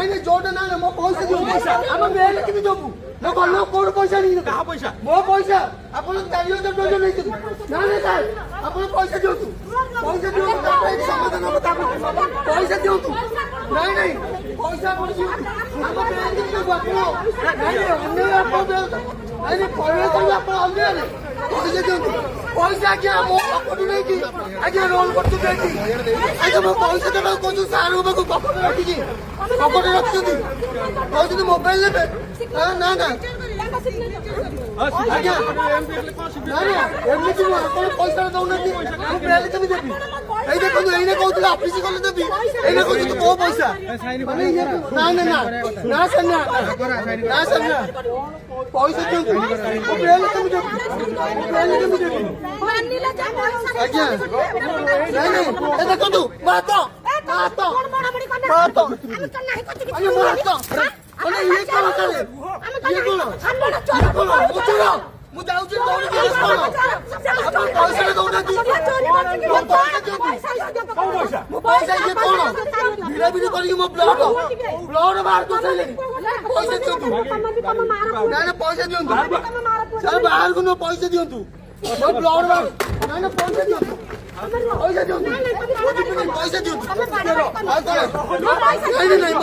नहीं जोड़ ना मो पैसा दियो हम बेल के देबू न गलो कोड पैसा नहीं कहा पैसा मो पैसा अपन 4000 टका नहीं ना ना सर अपन पैसा दियो तू पैसा दियो समाधान बता पैसा दियो तू नहीं नहीं पैसा अपन दियो हम बेल के देबू अपन नहीं हमने अपन बेल नहीं पहले तो अपन हमने पैसा दियो पैसा क्या मो पकड़ नहीं की आगे रोल कर तू बेटी आगे मो पैसा देबा को तू सारू को पकड़ रखी की पकड़ रखी दी पैसा तो मोबाइल ले ना ना आज्ञा ना ना एमती अपन पैसा दौना हम बेल के भी देबी এই দেখো এইনে কইছিল অফিসে গলে দেবি এইনে কইছিল তো পয়সা মানে না না না না সন্না না সন্না পয়সা দিও ও বেল কে দেবি বেল কে দেবি মানিলা যা পয়সা আজ্ঞা নাই নাই এ দেখো তু মাতো মাতো মাতো আমি তো নাই করতে কিছু মাতো মানে ইয়ে কোন করে ইয়ে কোন আমি কোন চোর ମୁଁ ଯାଉଛି ଦୌଡ଼ି କି ଆପଣ ପଇସା ଦଉନା ତୁ ମୋ ପଇସା ଇଏ କଣ ଭିଡା ଭିଡି କରିକି ମୋ ବ୍ଲଡ ବାହାର କରିସାରିଲେଣି ପଇସା ଦିଅନ୍ତୁ ନା ନା ପଇସା ଦିଅନ୍ତୁ ସାର୍ ବାହାରକୁ ନ ପଇସା ଦିଅନ୍ତୁ ମୋ ବ୍ଲଡ ବାହାର ନା ନା ପଇସା ଦିଅନ୍ତୁ ପଇସା ଦିଅନ୍ତୁ ପଇସା ଦିଅନ୍ତୁ ନାଇଁ ନାଇଁ